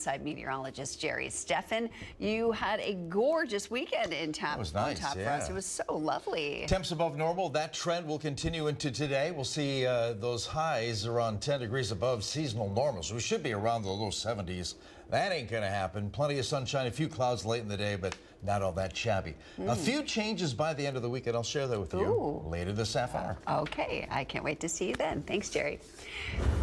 Side meteorologist Jerry Steffen, you had a gorgeous weekend in town. That was nice, for yeah. us. It was so lovely. Temps above normal. That trend will continue into today. We'll see those highs around 10 degrees above seasonal normals. We should be around the low 70s. That ain't going to happen. Plenty of sunshine, a few clouds late in the day, but not all that shabby. A few changes by the end of the week, and I'll share that with you later this half hour. Okay, I can't wait to see you then. Thanks, Jerry.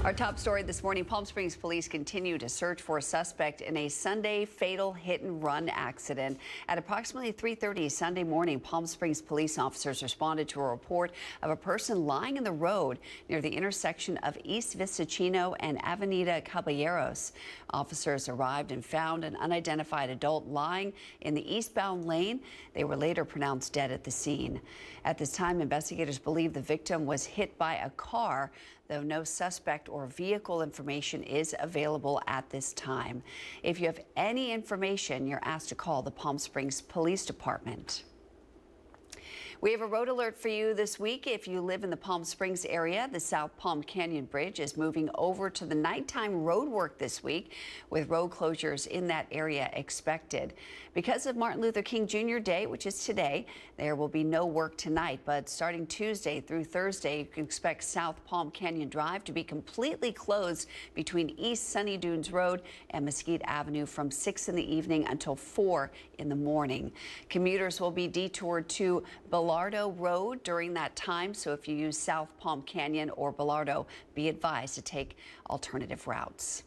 Our top story this morning, Palm Springs police continue to search for a suspect in a Sunday fatal hit-and-run accident. At approximately 3:30 Sunday morning, Palm Springs police officers responded to a report of a person lying in the road near the intersection of East Vistachino and Avenida Caballeros. Officers arrived and found an unidentified adult lying in the eastbound lane. They were later pronounced dead at the scene. At this time, investigators believe the victim was hit by a car, though no suspect or vehicle information is available at this time. If you have any information, you're asked to call the Palm Springs Police Department. We have a road alert for you this week. If you live in the Palm Springs area, the South Palm Canyon Bridge is moving over to the nighttime road work this week, with road closures in that area expected. Because of Martin Luther King Jr. Day, which is today, there will be no work tonight, but starting Tuesday through Thursday, you can expect South Palm Canyon Drive to be completely closed between East Sunny Dunes Road and Mesquite Avenue from 6 in the evening until 4 in the morning. Commuters will be detoured to Belardo Road during that time, so if you use South Palm Canyon or Belardo, be advised to take alternative routes.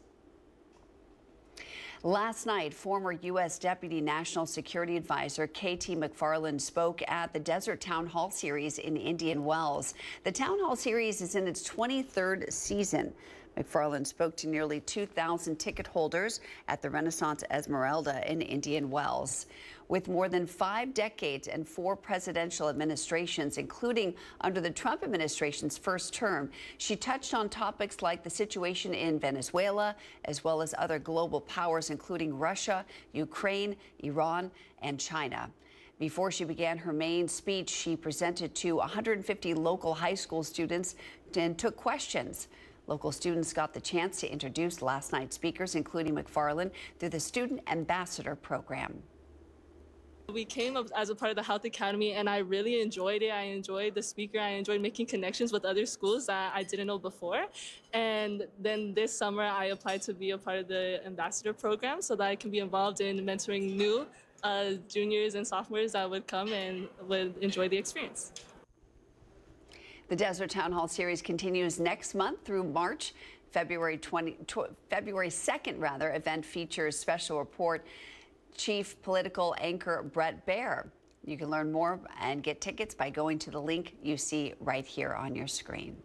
Last night, former U.S. Deputy National Security Advisor K.T. McFarland spoke at the Desert Town Hall Series in Indian Wells. The Town Hall Series is in its 23rd season. McFarland spoke to nearly 2,000 ticket holders at the Renaissance Esmeralda in Indian Wells. With more than 5 decades and 4 presidential administrations, including under the Trump administration's first term, she touched on topics like the situation in Venezuela, as well as other global powers, including Russia, Ukraine, Iran, and China. Before she began her main speech, she presented to 150 local high school students and took questions. Local students got the chance to introduce last night's speakers, including McFarland, through the Student Ambassador Program. We came up as a part of the Health Academy, and I really enjoyed it. I enjoyed the speaker. I enjoyed making connections with other schools that I didn't know before. And then this summer, I applied to be a part of the Ambassador Program so that I can be involved in mentoring new juniors and sophomores that would come and would enjoy the experience. The Desert Town Hall Series continues next month through March. February 2nd, event features special report Chief Political Anchor Brett Baer. You can learn more and get tickets by going to the link you see right here on your screen.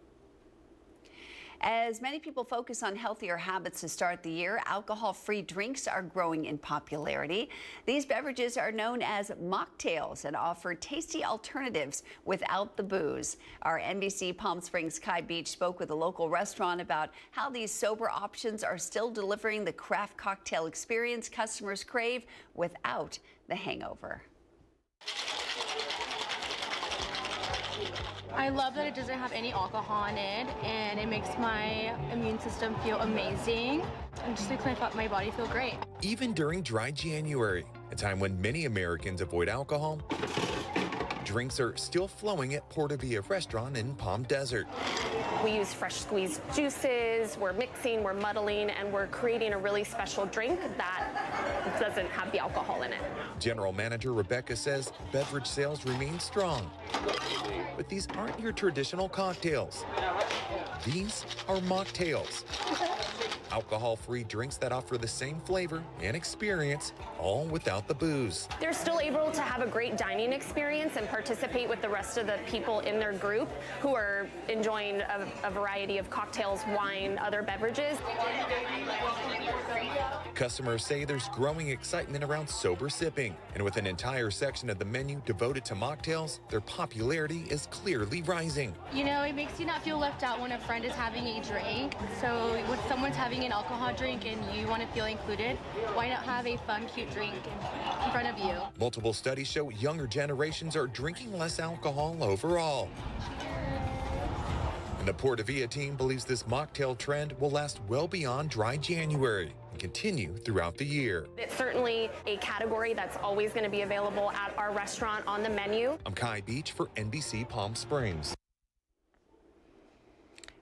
As many people focus on healthier habits to start the year, alcohol-free drinks are growing in popularity. These beverages are known as mocktails and offer tasty alternatives without the booze. Our NBC Palm Springs Kai Beach spoke with a local restaurant about how these sober options are still delivering the craft cocktail experience customers crave without the hangover. I love that it doesn't have any alcohol in it, and it makes my immune system feel amazing. It just makes my body feel great. Even during dry January, a time when many Americans avoid alcohol, drinks are still flowing at Portavia Restaurant in Palm Desert. We use fresh squeezed juices, we're mixing, we're muddling, and we're creating a really special drink that doesn't have the alcohol in it. General Manager Rebecca says beverage sales remain strong. But these aren't your traditional cocktails. These are mocktails. Alcohol-free drinks that offer the same flavor and experience, all without the booze. They're still able to have a great dining experience and participate with the rest of the people in their group who are enjoying a variety of cocktails, wine, other beverages. Customers say there's growing excitement around sober sipping, and with an entire section of the menu devoted to mocktails, their popularity is clearly rising. You know, it makes you not feel left out when a friend is having a drink. So when someone's having an alcohol drink and you want to feel included, why not have a fun, cute drink in front of you? Multiple studies show younger generations are drinking less alcohol overall. And the Portavia team believes this mocktail trend will last well beyond dry January, and continue throughout the year. It's certainly a category that's always going to be available at our restaurant on the menu. I'm Kai Beach for NBC Palm Springs.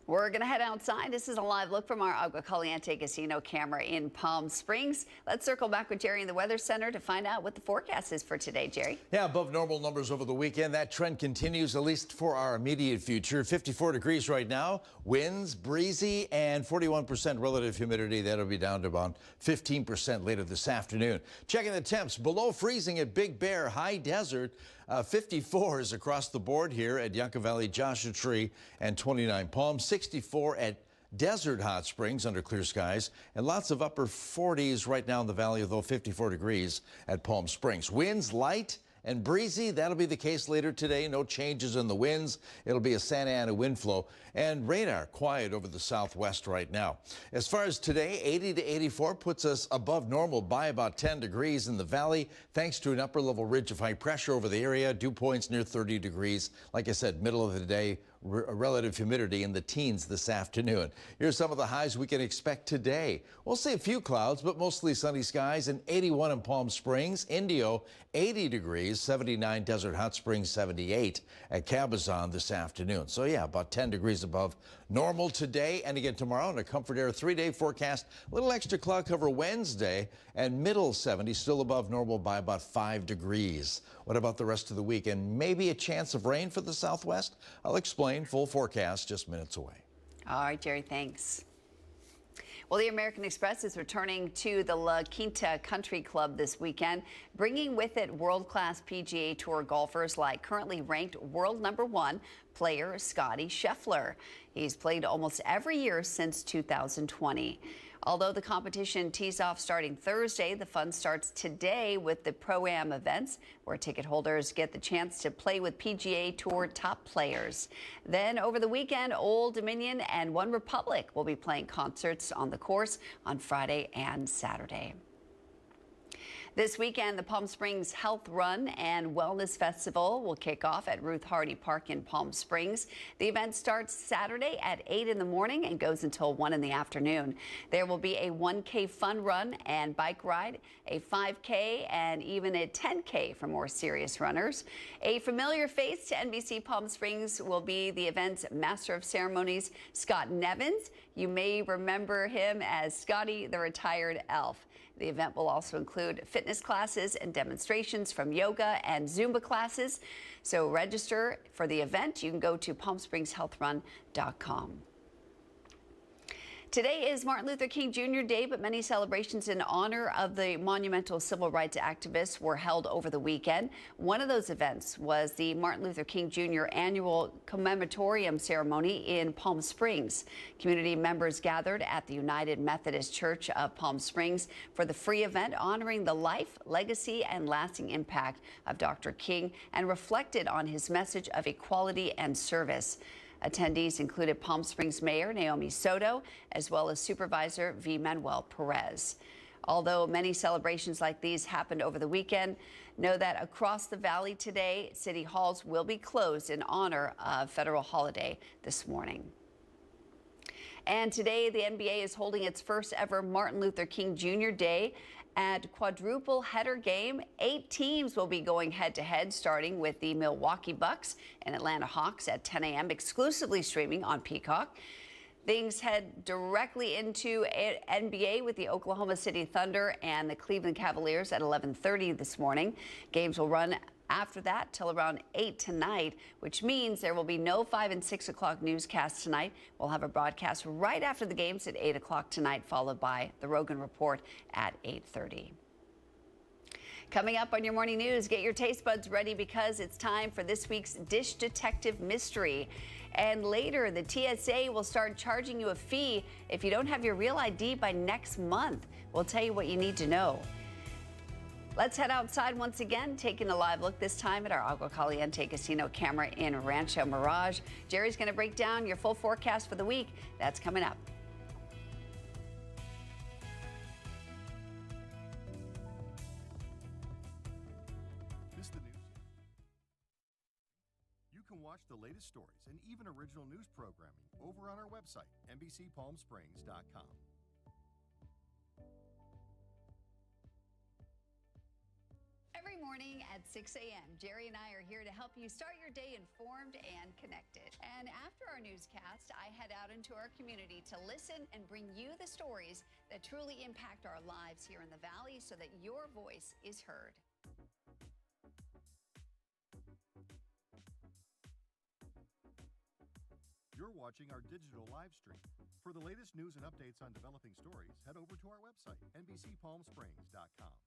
We're going to head outside. This is a live look from our Agua Caliente Casino camera in Palm Springs. Let's circle back with Jerry in the Weather Center to find out what the forecast is for today, Jerry. Yeah, above normal numbers over the weekend. That trend continues, at least for our immediate future. 54 degrees right now, winds, breezy, and 41% relative humidity. That'll be down to about 15% later this afternoon. Checking the temps, below freezing at Big Bear, High Desert. 54 is across the board here at Yucca Valley, Joshua Tree, and 29 Palm. 64 at Desert Hot Springs under clear skies, and lots of upper 40s right now in the valley, although 54 degrees at Palm Springs. Winds light and breezy. That'll be the case later today. No changes in the winds. It'll be a Santa Ana wind flow, and radar quiet over the southwest right now. As far as today, 80 to 84 puts us above normal by about 10 degrees in the valley, thanks to an upper level ridge of high pressure over the area. Dew points near 30 degrees. Like I said, middle of the day, relative humidity in the teens this afternoon. Here's some of the highs we can expect today. We'll see a few clouds, but mostly sunny skies, and 81 in Palm Springs. Indio, 80 degrees, 79 Desert Hot Springs, 78 at Cabazon this afternoon. So yeah, about 10 degrees above normal today, and again tomorrow in a Comfort Air 3-day forecast. A little extra cloud cover Wednesday, and middle 70s, still above normal by about 5 degrees. What about the rest of the week? And maybe a chance of rain for the southwest? I'll explain. Full forecast just minutes away. All right, Jerry, thanks. Well, the American Express is returning to the La Quinta Country Club this weekend, bringing with it world-class PGA Tour golfers like currently ranked world #1 player Scotty Scheffler. He's played almost every year since 2020. Although the competition tees off starting Thursday, the fun starts today with the Pro-Am events, where ticket holders get the chance to play with PGA Tour top players. Then over the weekend, Old Dominion and One Republic will be playing concerts on the course on Friday and Saturday. This weekend, the Palm Springs Health Run and Wellness Festival will kick off at Ruth Hardy Park in Palm Springs. The event starts Saturday at 8 in the morning and goes until 1 in the afternoon. There will be a 1K fun run and bike ride, a 5K, and even a 10K for more serious runners. A familiar face to NBC Palm Springs will be the event's Master of Ceremonies, Scott Nevins. You may remember him as Scotty the Retired Elf. The event will also include fitness classes and demonstrations from yoga and Zumba classes. So register for the event. You can go to palmspringshealthrun.com. Today is Martin Luther King Jr. Day, but many celebrations in honor of the monumental civil rights activists were held over the weekend. One of those events was the Martin Luther King Jr. annual commemoratorium ceremony in Palm Springs. Community members gathered at the United Methodist Church of Palm Springs for the free event honoring the life, legacy, and lasting impact of Dr. King and reflected on his message of equality and service. Attendees included Palm Springs Mayor Naomi Soto, as well as Supervisor V. Manuel Perez. Although many celebrations like these happened over the weekend, know that across the valley today, city halls will be closed in honor of federal holiday this morning. And today, the NBA is holding its first ever Martin Luther King Jr. Day at quadruple header game. 8 teams will be going head-to-head, starting with the Milwaukee Bucks and Atlanta Hawks at 10 a.m., exclusively streaming on Peacock. Things head directly into NBA with the Oklahoma City Thunder and the Cleveland Cavaliers at 11:30 this morning. Games will run after that till around 8 tonight, which means there will be no 5 and 6 o'clock newscasts tonight. We'll have a broadcast right after the games at 8 o'clock tonight, followed by the Rogan Report at 8:30. Coming up on your morning news, get your taste buds ready because it's time for this week's Dish Detective Mystery. And later, the TSA will start charging you a fee if you don't have your real ID by next month. We'll tell you what you need to know. Let's head outside once again, taking a live look this time at our Agua Caliente Casino camera in Rancho Mirage. Jerry's going to break down your full forecast for the week. That's coming up. Miss the news? You can watch the latest stories and even original news programming over on our website, NBCPalmSprings.com. morning at 6 a.m. Jerry and I are here to help you start your day informed and connected. And after our newscast, I head out into our community to listen and bring you the stories that truly impact our lives here in the Valley so that your voice is heard. You're watching our digital live stream. For the latest news and updates on developing stories, head over to our website, NBCPalmSprings.com.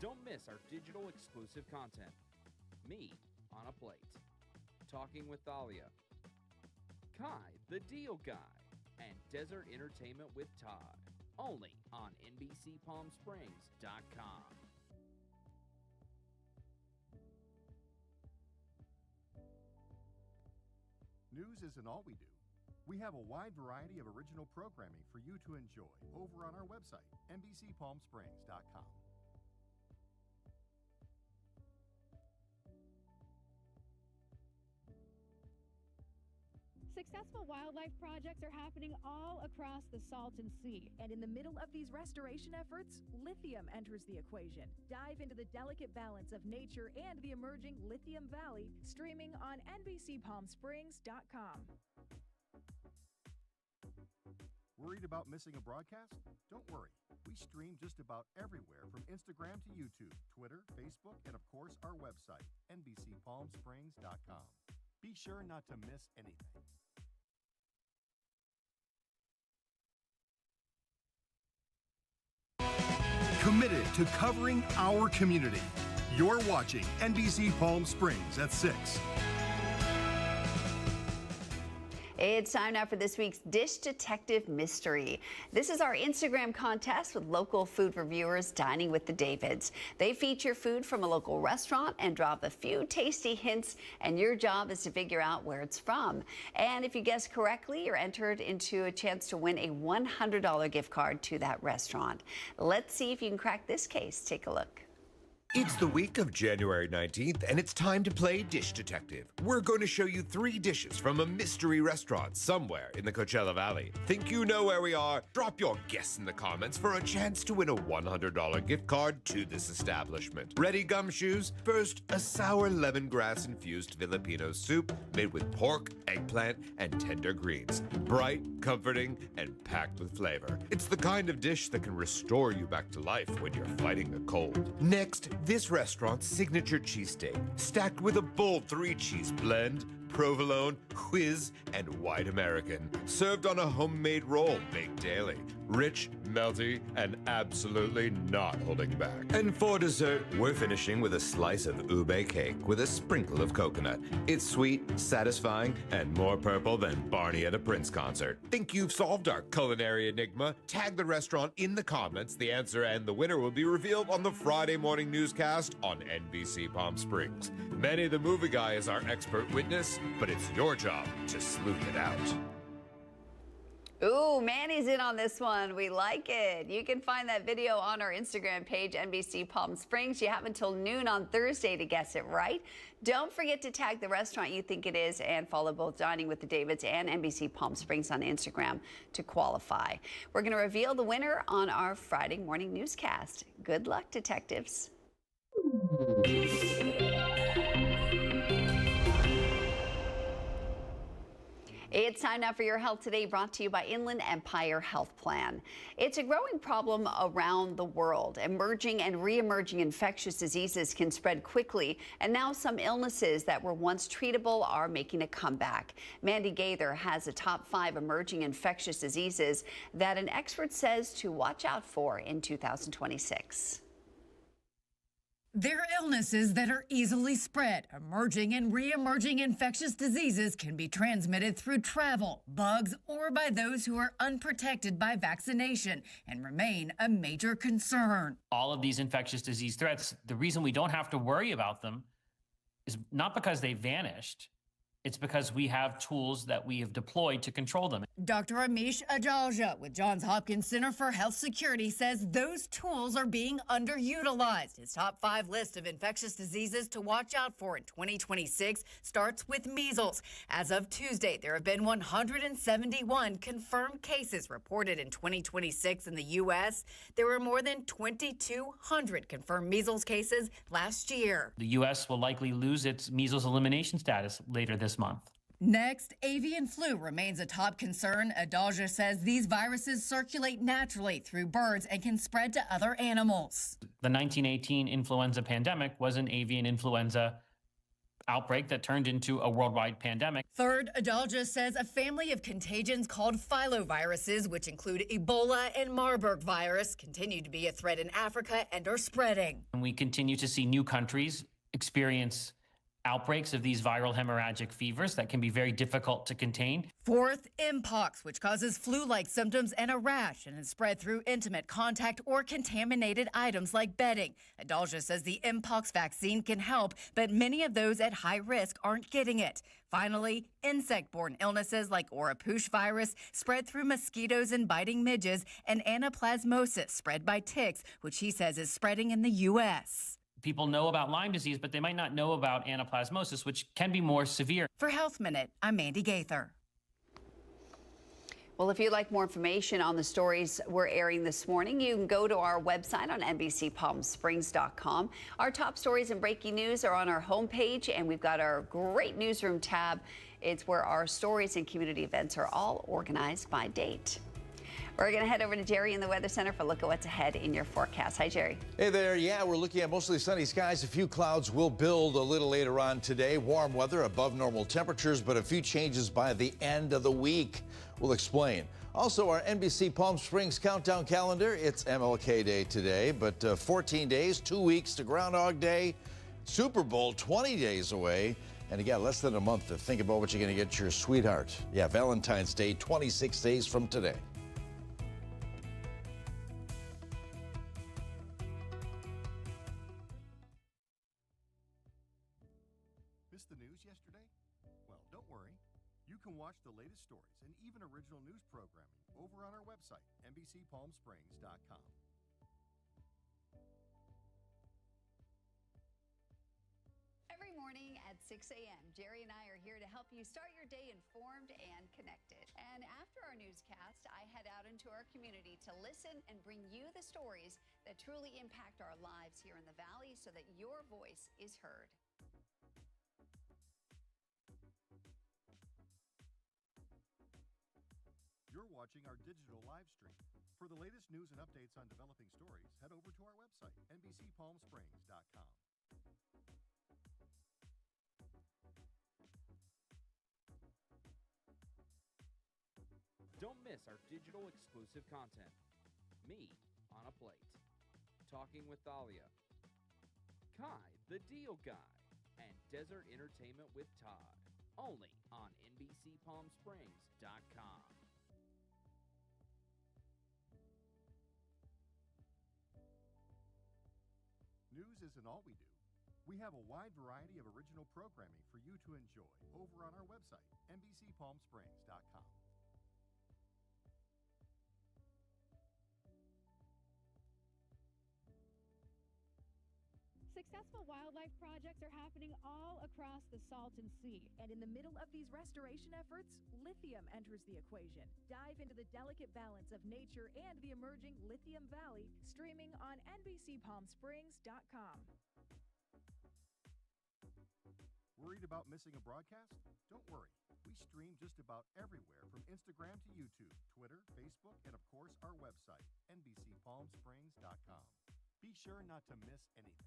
Don't miss our digital exclusive content. Me on a Plate, Talking with Thalia, Kai the Deal Guy, and Desert Entertainment with Todd. Only on NBCPalmSprings.com. News isn't all we do. We have a wide variety of original programming for you to enjoy over on our website, NBCPalmSprings.com. Successful wildlife projects are happening all across the Salton Sea. And in the middle of these restoration efforts, lithium enters the equation. Dive into the delicate balance of nature and the emerging Lithium Valley, streaming on NBCPalmSprings.com. Worried about missing a broadcast? Don't worry. We stream just about everywhere from Instagram to YouTube, Twitter, Facebook, and of course our website, NBCPalmSprings.com. Be sure not to miss anything. Committed to covering our community. You're watching NBC Palm Springs at 6. It's time now for this week's Dish Detective Mystery. This is our Instagram contest with local food reviewers dining with the Davids. They feature food from a local restaurant and drop a few tasty hints, and your job is to figure out where it's from. And if you guess correctly, you're entered into a chance to win a $100 gift card to that restaurant. Let's see if you can crack this case. Take a look. It's the week of January 19th, and it's time to play Dish Detective. We're going to show you 3 dishes from a mystery restaurant somewhere in the Coachella Valley. Think you know where we are? Drop your guess in the comments for a chance to win a $100 gift card to this establishment. Ready, gumshoes? First, a sour lemongrass-infused Filipino soup made with pork, eggplant, and tender greens. Bright, comforting, and packed with flavor. It's the kind of dish that can restore you back to life when you're fighting a cold. Next, this restaurant's signature cheesesteak, stacked with a bold 3-cheese blend, provolone, whiz, and white American, served on a homemade roll baked daily. Rich, melty, and absolutely not holding back. And for dessert, we're finishing with a slice of ube cake with a sprinkle of coconut. It's sweet, satisfying, and more purple than Barney at a Prince concert. Think you've solved our culinary enigma? Tag the restaurant in the comments. The answer and the winner will be revealed on the Friday morning newscast on NBC Palm Springs. Manny the Movie Guy is our expert witness, but it's your job to sleuth it out. Ooh, Manny's in on this one. We like it. You can find that video on our Instagram page, NBC Palm Springs. You have until noon on Thursday to guess it right. Don't forget to tag the restaurant you think it is and follow both Dining with the Davids and NBC Palm Springs on Instagram to qualify. We're going to reveal the winner on our Friday morning newscast. Good luck, detectives. It's time now for Your Health Today, brought to you by Inland Empire Health Plan. It's a growing problem around the world. Emerging and re-emerging infectious diseases can spread quickly, and now some illnesses that were once treatable are making a comeback. Mandy Gaither has the top 5 emerging infectious diseases that an expert says to watch out for in 2026. They're illnesses that are easily spread. Emerging and re-emerging infectious diseases can be transmitted through travel, bugs, or by those who are unprotected by vaccination and remain a major concern. All of these infectious disease threats, the reason we don't have to worry about them is not because they vanished. It's because we have tools that we have deployed to control them. Dr. Amish Adalja with Johns Hopkins Center for Health Security says those tools are being underutilized. His top 5 list of infectious diseases to watch out for in 2026 starts with measles. As of Tuesday, there have been 171 confirmed cases reported in 2026 in the U.S. There were more than 2,200 confirmed measles cases last year. The U.S. will likely lose its measles elimination status later this month. Next, avian flu remains a top concern. Adalja says these viruses circulate naturally through birds and can spread to other animals. The 1918 influenza pandemic was an avian influenza outbreak that turned into a worldwide pandemic. Third, Adalja says a family of contagions called filoviruses, which include Ebola and Marburg virus, continue to be a threat in Africa and are spreading. And we continue to see new countries experience outbreaks of these viral hemorrhagic fevers that can be very difficult to contain. Fourth, Mpox, which causes flu-like symptoms and a rash and is spread through intimate contact or contaminated items like bedding. Adalja says the Mpox vaccine can help, but many of those at high risk aren't getting it. Finally, insect-borne illnesses like Oropouche virus spread through mosquitoes and biting midges, and anaplasmosis spread by ticks, which he says is spreading in the U.S. People know about Lyme disease, but they might not know about anaplasmosis, which can be more severe. For Health Minute, I'm Mandy Gaither. Well, if you'd like more information on the stories we're airing this morning, you can go to our website on NBCPalmSprings.com. Our top stories and breaking news are on our homepage, and we've got our great newsroom tab. It's where our stories and community events are all organized by date. We're going to head over to Jerry in the Weather Center for a look at what's ahead in your forecast. Hi, Jerry. Hey there. Yeah, we're looking at mostly sunny skies. A few clouds will build a little later on today. Warm weather, above normal temperatures, but a few changes by the end of the week. We'll explain. Also, our NBC Palm Springs countdown calendar. It's MLK Day today, but 14 days, 2 weeks to Groundhog Day. Super Bowl 20 days away. And you got less than a month to think about what you're going to get your sweetheart. Yeah, Valentine's Day, 26 days from today. Missed the news yesterday? Well, don't worry. You can watch the latest stories and even original news programming over on our website, NBCPalmSprings.com. Every morning at 6 a.m., Jerry and I are here to help you start your day informed and connected. And after our newscast, I head out into our community to listen and bring you the stories that truly impact our lives here in the Valley so that your voice is heard. You're watching our digital live stream. For the latest news and updates on developing stories, head over to our website, NBCPalmSprings.com. Don't miss our digital exclusive content. Me on a Plate, Talking with Thalia, Kai the Deal Guy, and Desert Entertainment with Todd. Only on NBCPalmSprings.com. News isn't all we do. We have a wide variety of original programming for you to enjoy over on our website, NBCPalmSprings.com. Successful wildlife projects are happening all across the Salton Sea. And in the middle of these restoration efforts, lithium enters the equation. Dive into the delicate balance of nature and the emerging Lithium Valley, streaming on NBCPalmSprings.com. Worried about missing a broadcast? Don't worry. We stream just about everywhere from Instagram to YouTube, Twitter, Facebook, and of course our website, NBCPalmSprings.com. Be sure not to miss anything.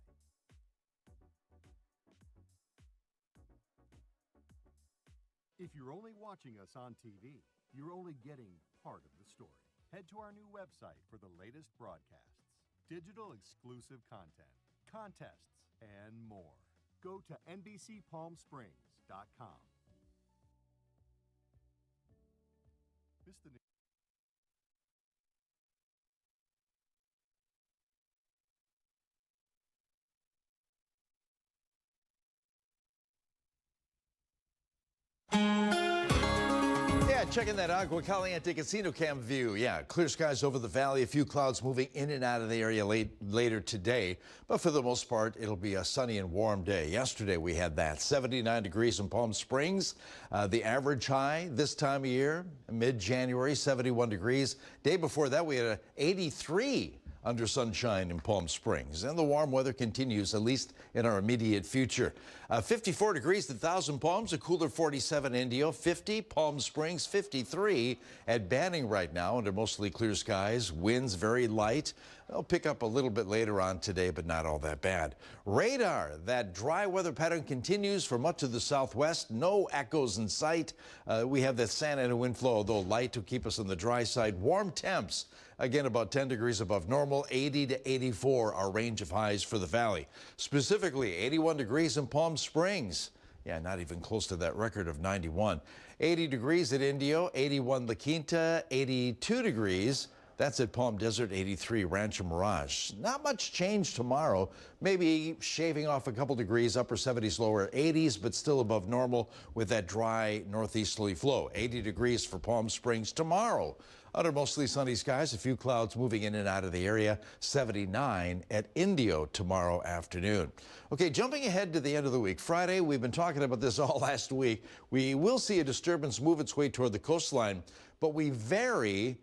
If you're only watching us on TV, you're only getting part of the story. Head to our new website for the latest broadcasts, digital exclusive content, contests, and more. Go to NBCPalmSprings.com. Miss the news? Checking that Agua Caliente Casino Cam view. Yeah, clear skies over the valley. A few clouds moving in and out of the area later today. But for the most part, it'll be a sunny and warm day. Yesterday, we had that 79 degrees in Palm Springs. The average high this time of year, mid-January, 71 degrees. Day before that, we had a 83 under sunshine in Palm Springs. And the warm weather continues, at least in our immediate future. 54 degrees at Thousand Palms, a cooler 47 Indio, 50 Palm Springs, 53 at Banning right now under mostly clear skies. Winds very light. They'll pick up a little bit later on today, but not all that bad. Radar, that dry weather pattern continues for much of the southwest. No echoes in sight. We have the Santa Ana wind flow, although light, to keep us on the dry side. Warm temps. Again, about 10 degrees above normal, 80 to 84 our range of highs for the valley. Specifically, 81 degrees in Palm Springs. Yeah, not even close to that record of 91. 80 degrees at Indio, 81 La Quinta, 82 degrees. That's at Palm Desert, 83 Rancho Mirage. Not much change tomorrow. Maybe shaving off a couple degrees, upper 70s, lower 80s, but still above normal with that dry northeasterly flow. 80 degrees for Palm Springs tomorrow. Under mostly sunny skies, a few clouds moving in and out of the area. 79 at Indio tomorrow afternoon. Okay, jumping ahead to the end of the week. Friday, we've been talking about this all last week. We will see a disturbance move its way toward the coastline, but we vary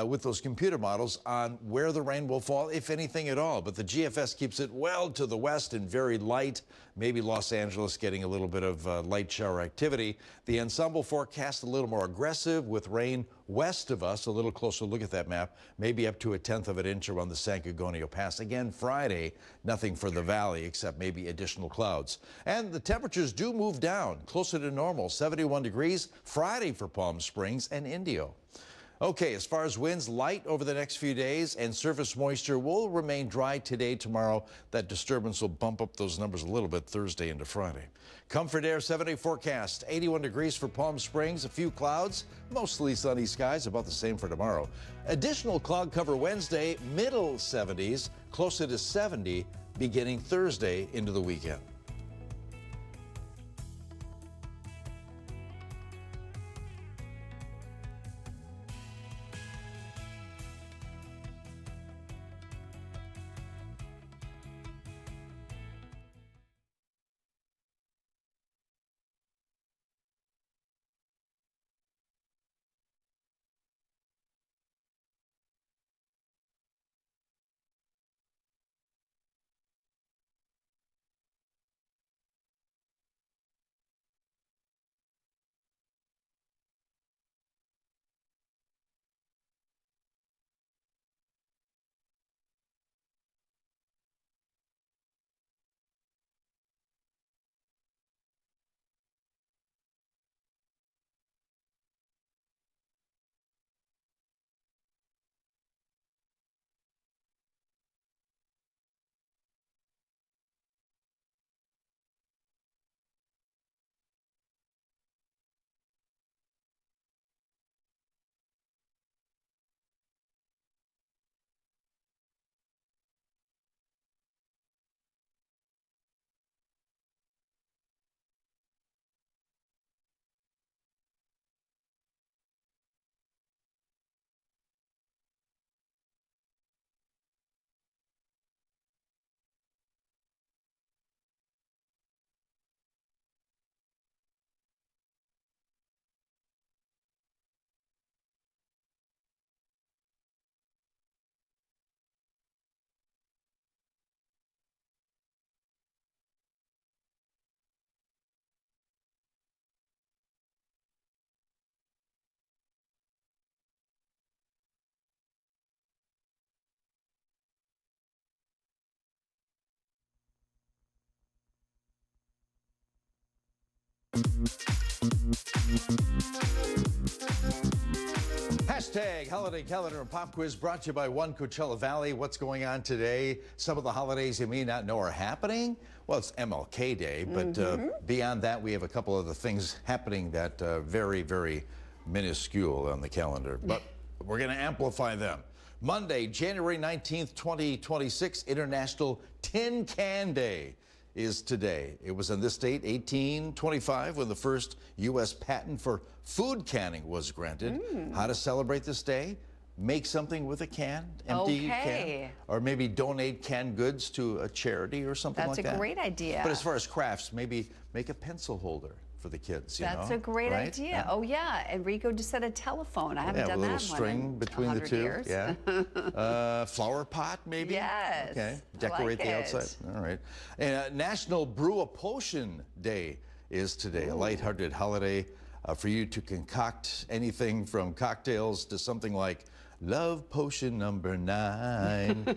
with those computer models on where the rain will fall, if anything at all. But the GFS keeps it well to the west and very light. Maybe Los Angeles getting a little bit of light shower activity. The ensemble forecast a little more aggressive with rain west of us. A little closer look at that map. Maybe up to 1/10 of an inch around the San Gorgonio Pass. Again, Friday, nothing for the valley except maybe additional clouds. And the temperatures do move down closer to normal. 71 degrees Friday for Palm Springs and Indio. Okay, as far as winds, light over the next few days, and surface moisture will remain dry today, tomorrow. That disturbance will bump up those numbers a little bit Thursday into Friday. Comfort Air 7-day forecast, 81 degrees for Palm Springs, a few clouds, mostly sunny skies, about the same for tomorrow. Additional cloud cover Wednesday, middle 70s, closer to 70 beginning Thursday into the weekend. Hashtag Holiday Calendar and Pop Quiz brought to you by One Coachella Valley. What's going on today? Some of the holidays you may not know are happening. Well, it's MLK Day, but beyond that, we have a couple other things happening that very, very minuscule on the calendar. But we're going to amplify them. Monday, January 19th, 2026, International Tin Can Day. is today. It was on this date, 1825, when the first U.S. patent for food canning was granted. How to celebrate this day? Make something with a can, empty can, or maybe donate canned goods to a charity or something like that. That's a great idea. But as far as crafts, maybe make a pencil holder for the kids, you know? That's a great right? idea. Yeah. Oh, yeah. Enrico just said a telephone. I haven't Yeah, done with a that little one string in between the 100 two. years. Yeah. Flower pot, maybe? Yes. Okay. I Decorate like the it. outside. All right. And National Brew a Potion Day is today, a lighthearted holiday for you to concoct anything from cocktails to something like Love Potion number 9.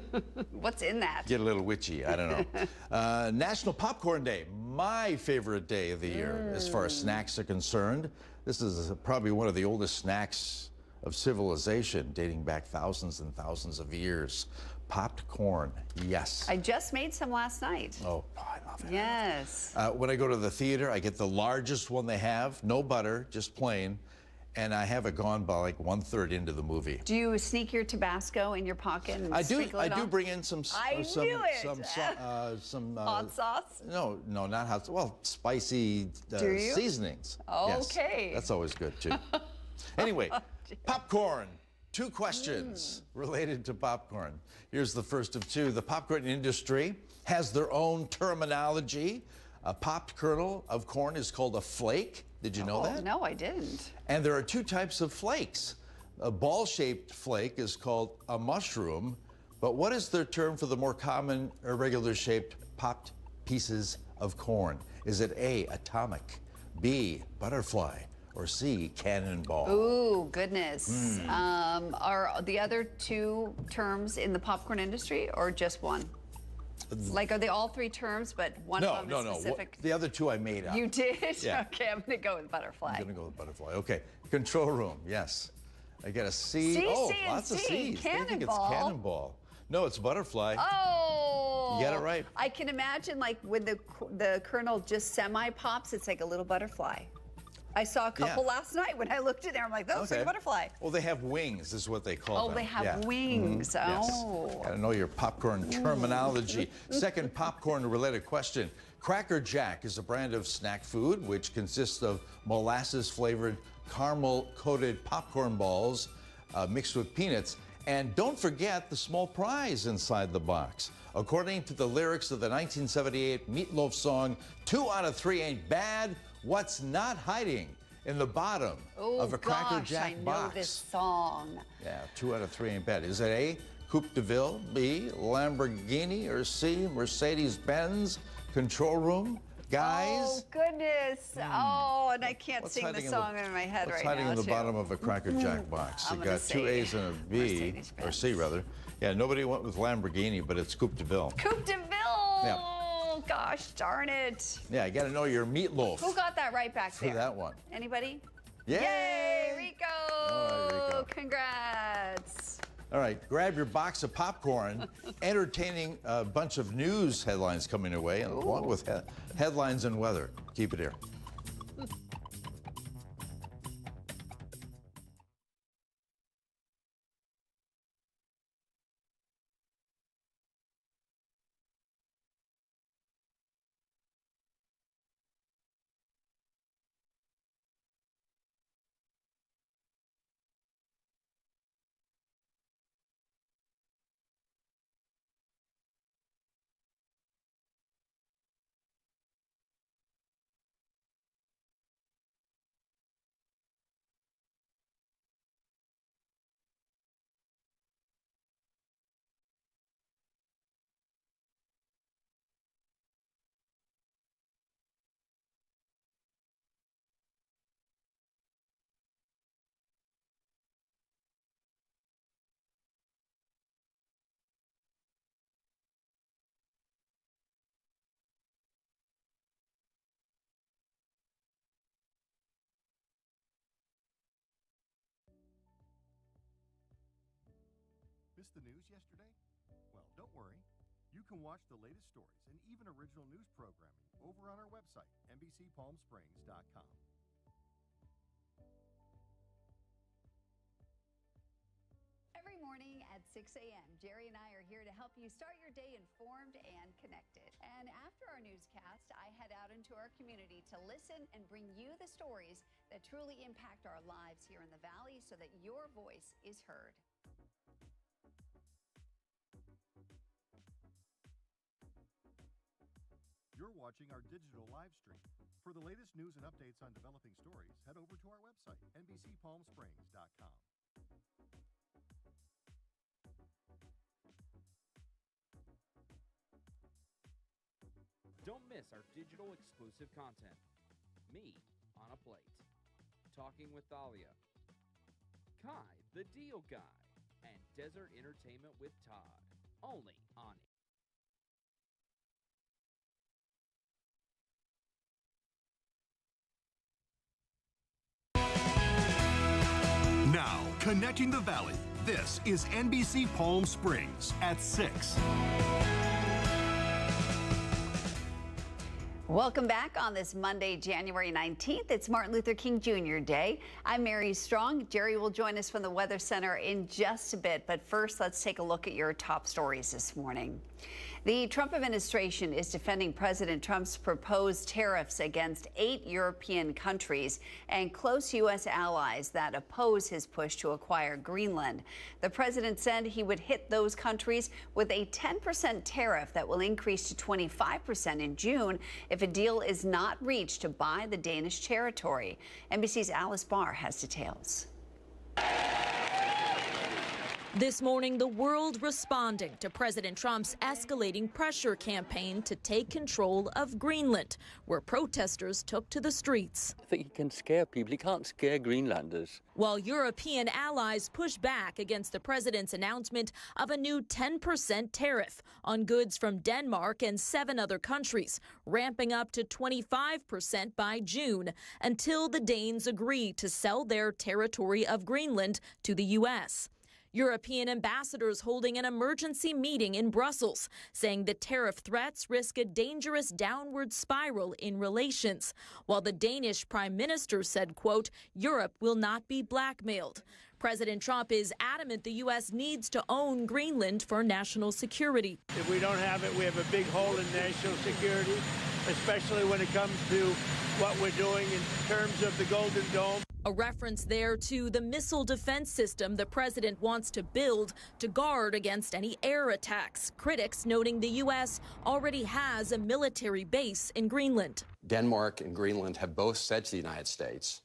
What's in that? Get a little witchy, I don't know. National Popcorn Day, my favorite day of the year as far as snacks are concerned. This is probably one of the oldest snacks of civilization, dating back thousands and thousands of years. Popped corn, yes. I just made some last night. Oh, I love it. Yes. When I go to the theater, I get the largest one they have, no butter, just plain. And I have it gone by like 1/3 into the movie. Do you sneak your Tabasco in your pocket and sprinkle it I do on? bring in some knew it. some Hot sauce? No, not hot. Well, spicy Do you? seasonings. Okay. Yes, that's always good too. Anyway, popcorn. 2 questions related to popcorn. Here's the first of 2. The popcorn industry has their own terminology. A popped kernel of corn is called a flake. Did you know that? No, I didn't. And there are 2 types of flakes. A ball-shaped flake is called a mushroom, but what is their term for the more common irregular-shaped popped pieces of corn? Is it A, atomic, B, butterfly, or C, cannonball? Ooh, goodness. Are the other 2 terms in the popcorn industry or just one? Like, are they all 3 terms, but one of them is specific? The other 2 I made up. You did? Yeah. Okay, I'm going to go with butterfly. I'm going to go with butterfly. Okay, control room, yes. I got a C. C, oh, C, and lots of C. C's. They think it's Cannonball. cannonball. No, it's butterfly. Oh! You got it right. I can imagine, like, when the kernel just semi-pops, it's like a little butterfly. I saw a couple last night when I looked in there. I'm like, that looks like a butterfly. Well, they have wings, is what they call them. Oh, they have wings. Yes. Oh. Gotta know your popcorn terminology. Second popcorn-related question. Cracker Jack is a brand of snack food which consists of molasses-flavored, caramel-coated popcorn balls mixed with peanuts. And don't forget the small prize inside the box. According to the lyrics of the 1978 Meatloaf song, 2 out of 3 ain't bad. What's not hiding in the bottom of a Cracker Jack box? I know this song. Yeah, 2 out of 3 ain't bad. Is it A, Coupe de Ville, B, Lamborghini, or C, Mercedes-Benz? Control room? Guys? Oh, goodness. Oh, and I can't sing the song in my head right now, What's hiding in the bottom of a Cracker Jack box? You got 2 A's and a B, or C rather. Yeah, nobody went with Lamborghini, but it's Coupe de Ville. Coupe de Ville. Yeah. Oh, gosh darn it. Yeah, you got to know your meatloaf. Who got that right back For there? that one. Anybody? Yay! Yay, Rico! All right, Rico. Congrats. All right, grab your box of popcorn. Entertaining a bunch of news headlines coming your way, along with headlines and weather. Keep it here. Missed the news yesterday? Well, don't worry. You can watch the latest stories and even original news programming over on our website, NBCPalmSprings.com. Every morning. morning at 6 a.m. Jerry and I are here to help you start your day informed and connected. And after our newscast, I head out into our community to listen and bring you the stories that truly impact our lives here in the Valley so that your voice is heard. You're watching our digital live stream. For the latest news and updates on developing stories, head over to our website, NBCPalmSprings.com. Don't miss our digital exclusive content. Me on a Plate, Talking with Thalia, Kai the Deal Guy, and Desert Entertainment with Todd. Only on Now, connecting the Valley, this is NBC Palm Springs at 6. Welcome back on this Monday, January 19th. It's Martin Luther King Jr. Day. I'm Mary Strong. Jerry will join us from the Weather Center in just a bit. But first, let's take a look at your top stories this morning. The Trump administration is defending President Trump's proposed tariffs against 8 European countries and close U.S. allies that oppose his push to acquire Greenland. The president said he would hit those countries with a 10% tariff that will increase to 25% in June if a deal is not reached to buy the Danish territory. NBC's Alice Barr has details. This morning, the world responding to President Trump's escalating pressure campaign to take control of Greenland, where protesters took to the streets. I think he can scare people. He can't scare Greenlanders. While European allies push back against the president's announcement of a new 10% tariff on goods from Denmark and 7 other countries, ramping up to 25% by June, until the Danes agree to sell their territory of Greenland to the U.S. European ambassadors holding an emergency meeting in Brussels, saying the tariff threats risk a dangerous downward spiral in relations, while the Danish prime minister said, quote, Europe will not be blackmailed. President Trump is adamant the U.S. needs to own Greenland for national security. If we don't have it, we have a big hole in national security, especially when it comes to what we're doing in terms of the Golden Dome. A reference there to the missile defense system the president wants to build to guard against any air attacks. Critics noting the U.S. already has a military base in Greenland. Denmark and Greenland have both said to the United States,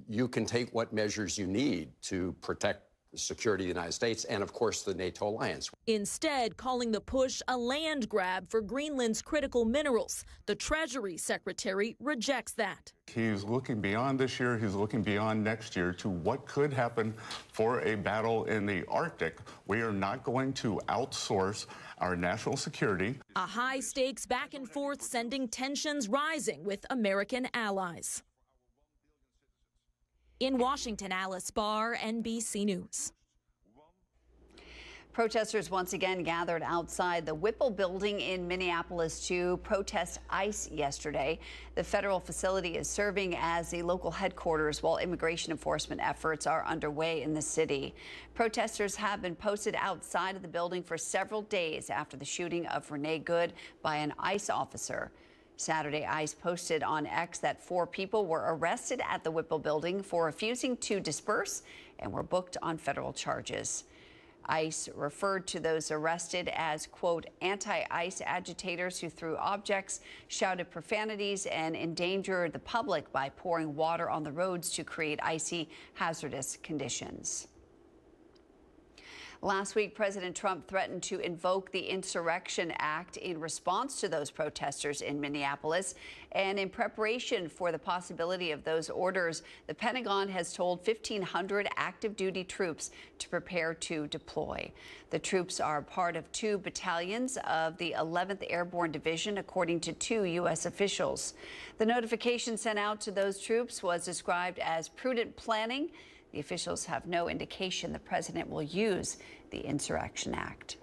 you can take what measures you need to protect the security of the United States and, of course, the NATO alliance. Instead, calling the push a land grab for Greenland's critical minerals. The Treasury Secretary rejects that. He's looking beyond this year. He's looking beyond next year to what could happen for a battle in the Arctic. We are not going to outsource our national security. A high-stakes back and forth sending tensions rising with American allies. In Washington, Alice Barr, NBC News. Protesters once again gathered outside the Whipple building in Minneapolis to protest ICE yesterday. The federal facility is serving as the local headquarters while immigration enforcement efforts are underway in the city. Protesters have been posted outside of the building for several days after the shooting of Renee Good by an ICE officer. Saturday, ICE posted on X that 4 people were arrested at the Whipple building for refusing to disperse and were booked on federal charges. ICE referred to those arrested as, quote, anti-ICE agitators who threw objects, shouted profanities, and endangered the public by pouring water on the roads to create icy, hazardous conditions. Last week, President Trump threatened to invoke the Insurrection Act in response to those protesters in Minneapolis. And in preparation for the possibility of those orders, the Pentagon has told 1,500 active duty troops to prepare to deploy. The troops are part of 2 battalions of the 11th Airborne Division, according to 2 U.S. officials. The notification sent out to those troops was described as prudent planning. The officials have no indication the president will use the Insurrection Act.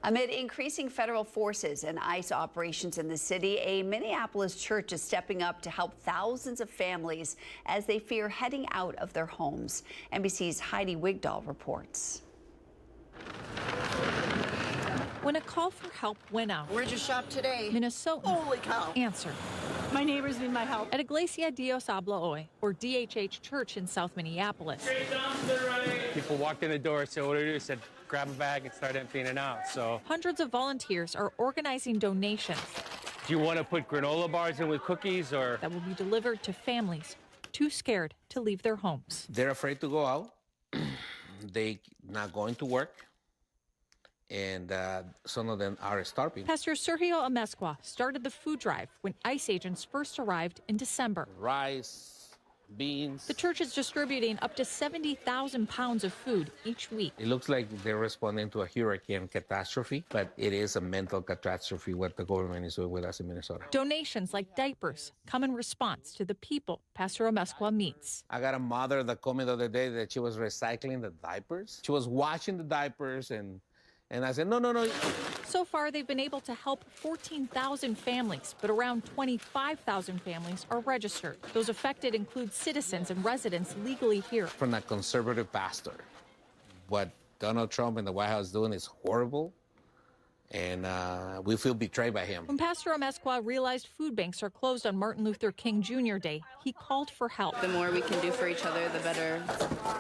Amid increasing federal forces and ICE operations in the city, a Minneapolis church is stepping up to help thousands of families as they fear heading out of their homes. NBC's Heidi Wigdahl reports. When a call for help went out, where'd you shop today? Minnesotans Holy cow. answered. My neighbors need my help. At Iglesia Dios Habla Hoy, or DHH Church in South Minneapolis. People walked in the door, said, what do you do? Said, grab a bag and start emptying it out. So Hundreds of volunteers are organizing donations. Do you want to put granola bars in with cookies or? That will be delivered to families too scared to leave their homes. They're afraid to go out. They not going to work. And some of them are starving. Pastor Sergio Amezcua started the food drive when ICE agents first arrived in December. Rice, beans. The church is distributing up to 70,000 pounds of food each week. It looks like they're responding to a hurricane catastrophe, but it is a mental catastrophe what the government is doing with us in Minnesota. Donations like diapers come in response to the people Pastor Amezcua meets. I got a mother that told me the other day that she was recycling the diapers. She was washing the diapers and I said, no. So far, they've been able to help 14,000 families, but around 25,000 families are registered. Those affected include citizens and residents legally here. From a conservative pastor, what Donald Trump and the White House is doing is horrible, and we feel betrayed by him. When Pastor Amezcua realized food banks are closed on Martin Luther King Jr. Day, he called for help. The more we can do for each other, the better.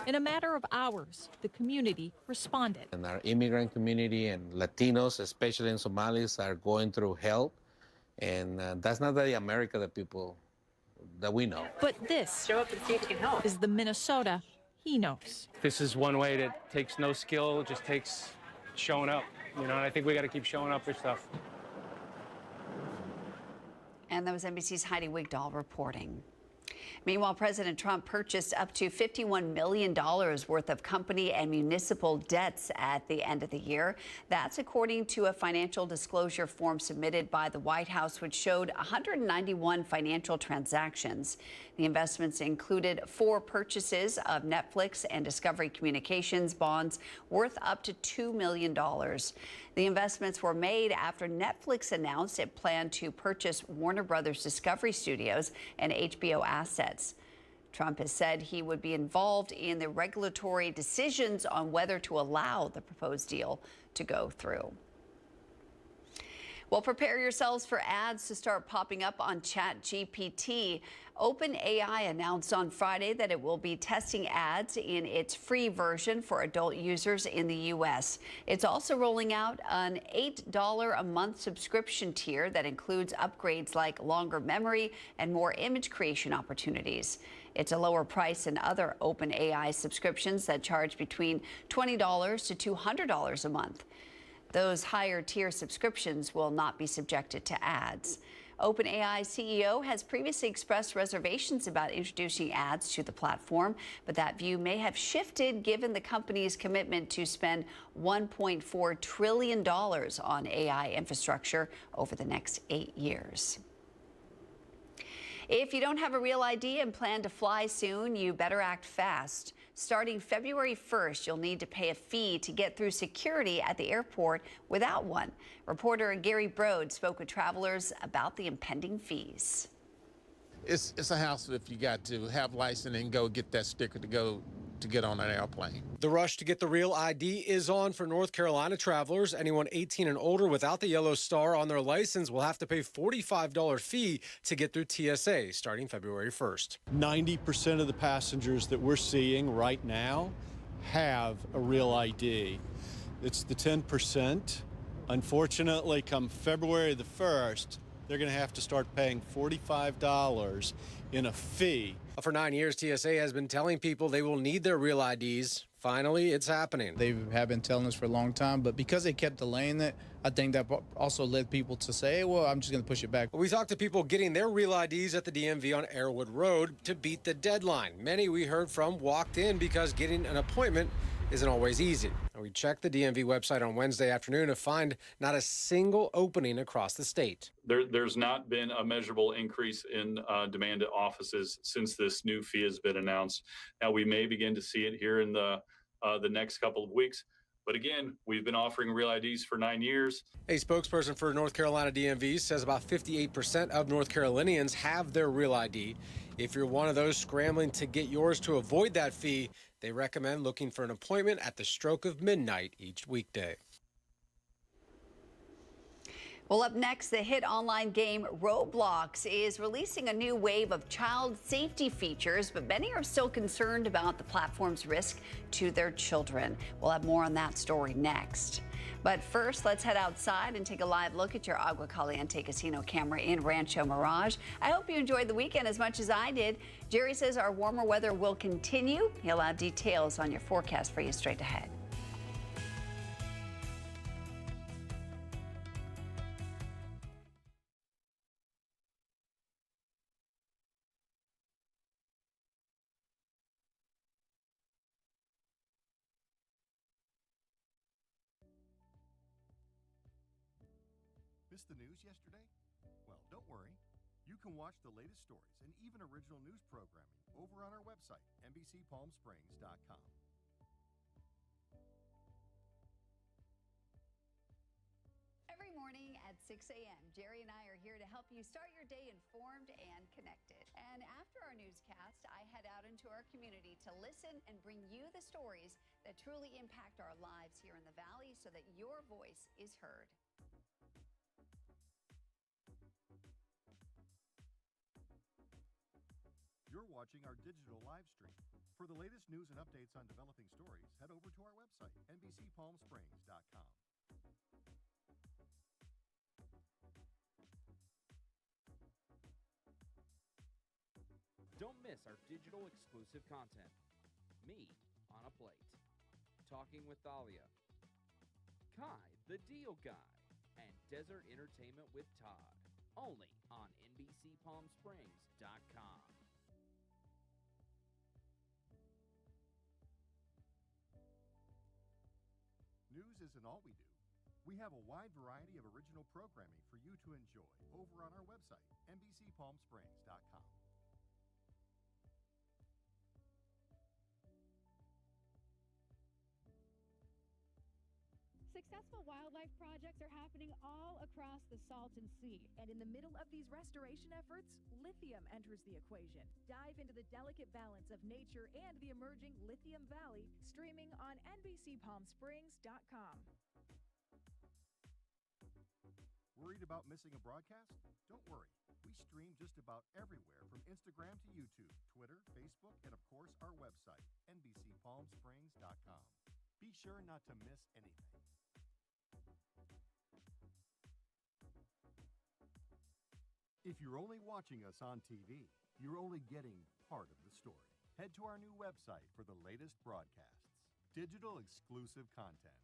In a matter of hours, the community responded. And our immigrant community and Latinos, especially in Somalis, are going through hell. And that's not the America that we know. But this Show up and see if you can help. is the Minnesota he knows. This is one way that takes no skill, just takes showing up. And I think we got to keep showing up for stuff. And that was NBC's Heidi Wigdahl reporting. Meanwhile, President Trump purchased up to $51 million worth of company and municipal debts at the end of the year. That's according to a financial disclosure form submitted by the White House, which showed 191 financial transactions. The investments included 4 purchases of Netflix and Discovery Communications bonds worth up to $2 million. The investments were made after Netflix announced it planned to purchase Warner Brothers Discovery Studios and HBO assets. Trump has said he would be involved in the regulatory decisions on whether to allow the proposed deal to go through. Well, prepare yourselves for ads to start popping up on ChatGPT. OpenAI announced on Friday that it will be testing ads in its free version for adult users in the U.S. It's also rolling out an $8 a month subscription tier that includes upgrades like longer memory and more image creation opportunities. It's a lower price than other OpenAI subscriptions that charge between $20 to $200 a month. Those higher tier subscriptions will not be subjected to ads. OpenAI CEO has previously expressed reservations about introducing ads to the platform, but that view may have shifted given the company's commitment to spend $1.4 trillion on AI infrastructure over the next 8 years. If you don't have a real ID and plan to fly soon, you better act fast. Starting February 1st, you'll need to pay a fee to get through security at the airport without one. Reporter Gary Brode spoke with travelers about the impending fees. It's a hassle if you got to have license and go get that sticker to get on an airplane. The rush to get the real ID is on for North Carolina travelers. Anyone 18 and older without the yellow star on their license will have to pay $45 fee to get through TSA starting February 1st. 90% of the passengers that we're seeing right now have a real ID. It's the 10%. Unfortunately, come February the 1st, they're going to have to start paying $45 in a fee. For 9 years, TSA has been telling people they will need their real IDs. Finally, it's happening. They have been telling us for a long time, but because they kept delaying it, I think that also led people to say, hey, well, I'm just going to push it back. We talked to people getting their real IDs at the DMV on Airwood Road to beat the deadline. Many we heard from walked in because getting an appointment isn't always easy. We checked the DMV website on Wednesday afternoon to find not a single opening across the state. There's not been a measurable increase in demand at offices since this new fee has been announced. Now, we may begin to see it here in the next couple of weeks, But again, we've been offering real IDs for 9 years. A spokesperson for North Carolina DMV says about 58% of North Carolinians have their real ID. If you're one of those scrambling to get yours to avoid that fee, they recommend looking for an appointment at the stroke of midnight each weekday. Well, up next, the hit online game Roblox is releasing a new wave of child safety features, but many are still concerned about the platform's risk to their children. We'll have more on that story next. But first, let's head outside and take a live look at your Agua Caliente casino camera in Rancho Mirage. I hope you enjoyed the weekend as much as I did. Jerry says our warmer weather will continue. He'll have details on your forecast for you straight ahead. Missed the news yesterday? Well, don't worry. You can watch the latest stories and even original news programming over on our website, NBCPalmSprings.com. Every morning at 6 a.m., Jerry and I are here to help you start your day informed and connected. And after our newscast, I head out into our community to listen and bring you the stories that truly impact our lives here in the Valley so that your voice is heard. You're watching our digital live stream. For the latest news and updates on developing stories, head over to our website, NBCPalmSprings.com. Don't miss our digital exclusive content. Me on a Plate, Talking with Thalia, Kai the Deal Guy, and Desert Entertainment with Todd. Only on NBCPalmSprings.com. News isn't all we do. We have a wide variety of original programming for you to enjoy over on our website, NBCPalmSprings.com. Successful wildlife projects are happening all across the Salton Sea. And in the middle of these restoration efforts, lithium enters the equation. Dive into the delicate balance of nature and the emerging Lithium Valley, streaming on NBCPalmSprings.com. Worried about missing a broadcast? Don't worry. We stream just about everywhere from Instagram to YouTube, Twitter, Facebook, and of course our website, NBCPalmSprings.com. Be sure not to miss anything. If you're only watching us on TV, you're only getting part of the story. Head to our new website for the latest broadcasts. Digital exclusive content.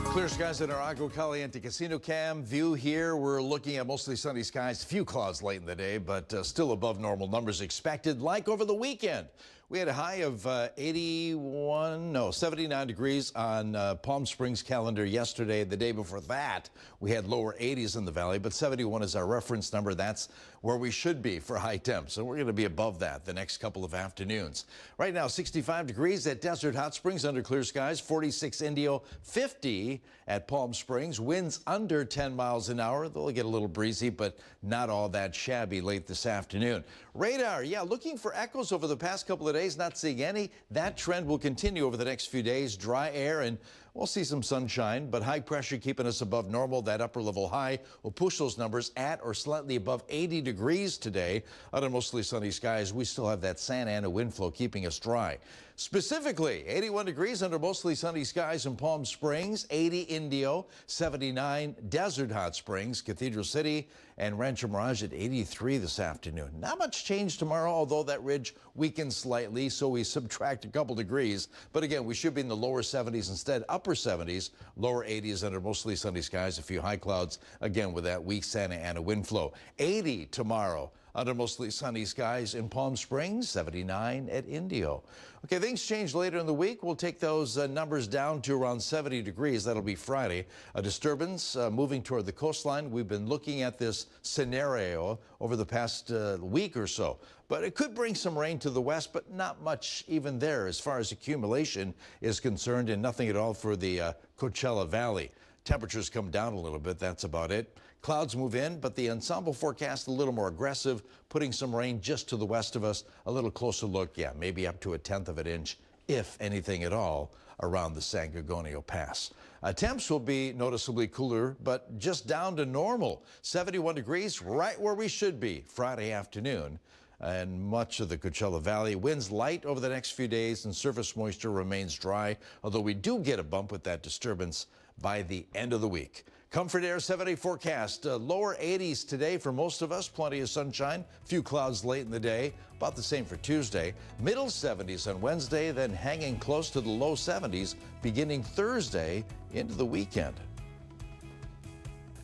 Clear skies in our Agua Caliente casino cam view here. We're looking at mostly sunny skies, a few clouds late in the day, but still above normal numbers expected, like over the weekend. We had a high of 79 degrees on Palm Springs calendar yesterday. The day before that, we had lower 80s in the valley, but 71 is our reference number. That's where we should be for high temps. So we're going to be above that the next couple of afternoons. Right now, 65 degrees at Desert Hot Springs under clear skies, 46 Indio, 50 at Palm Springs. Winds under 10 miles an hour. They'll get a little breezy, but not all that shabby late this afternoon. Radar, yeah, looking for echoes over the past couple of days, not seeing any. That trend will continue over the next few days. Dry air, and we'll see some sunshine, but high pressure keeping us above normal. That upper level high will push those numbers at or slightly above 80 degrees today. Under mostly sunny skies, we still have that Santa Ana wind flow keeping us dry. Specifically, 81 degrees under mostly sunny skies in Palm Springs, 80 Indio, 79 Desert Hot Springs, Cathedral City, and Rancho Mirage at 83 this afternoon. Not much change tomorrow, although that ridge weakens slightly, so we subtract a couple degrees. But again, we should be in the lower 70s instead, upper 70s, lower 80s under mostly sunny skies, a few high clouds, again with that weak Santa Ana wind flow. 80 tomorrow. Under mostly sunny skies in Palm Springs, 79 at Indio. Okay, things change later in the week. We'll take those numbers down to around 70 degrees. That'll be Friday. A disturbance moving toward the coastline. We've been looking at this scenario over the past week or so. But it could bring some rain to the west, but not much even there as far as accumulation is concerned, and nothing at all for the Coachella Valley. Temperatures come down a little bit, that's about it. Clouds move in, but the ensemble forecast a little more aggressive, putting some rain just to the west of us. A little closer look, yeah, maybe up to 1/10 of an inch, if anything at all, around the San Gorgonio Pass. Temps will be noticeably cooler, but just down to normal. 71 degrees, right where we should be Friday afternoon. And much of the Coachella Valley. Winds light over the next few days, and surface moisture remains dry, although we do get a bump with that disturbance by the end of the week. Comfort Air 7-day forecast. Lower 80s today for most of us. Plenty of sunshine. Few clouds late in the day. About the same for Tuesday. Middle 70s on Wednesday, then hanging close to the low 70s beginning Thursday into the weekend.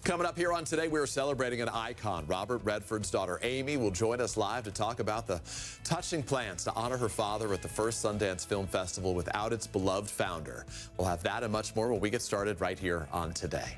Coming up here on Today, we're celebrating an icon. Robert Redford's daughter, Amy, will join us live to talk about the touching plans to honor her father at the first Sundance Film Festival without its beloved founder. We'll have that and much more when we get started right here on Today.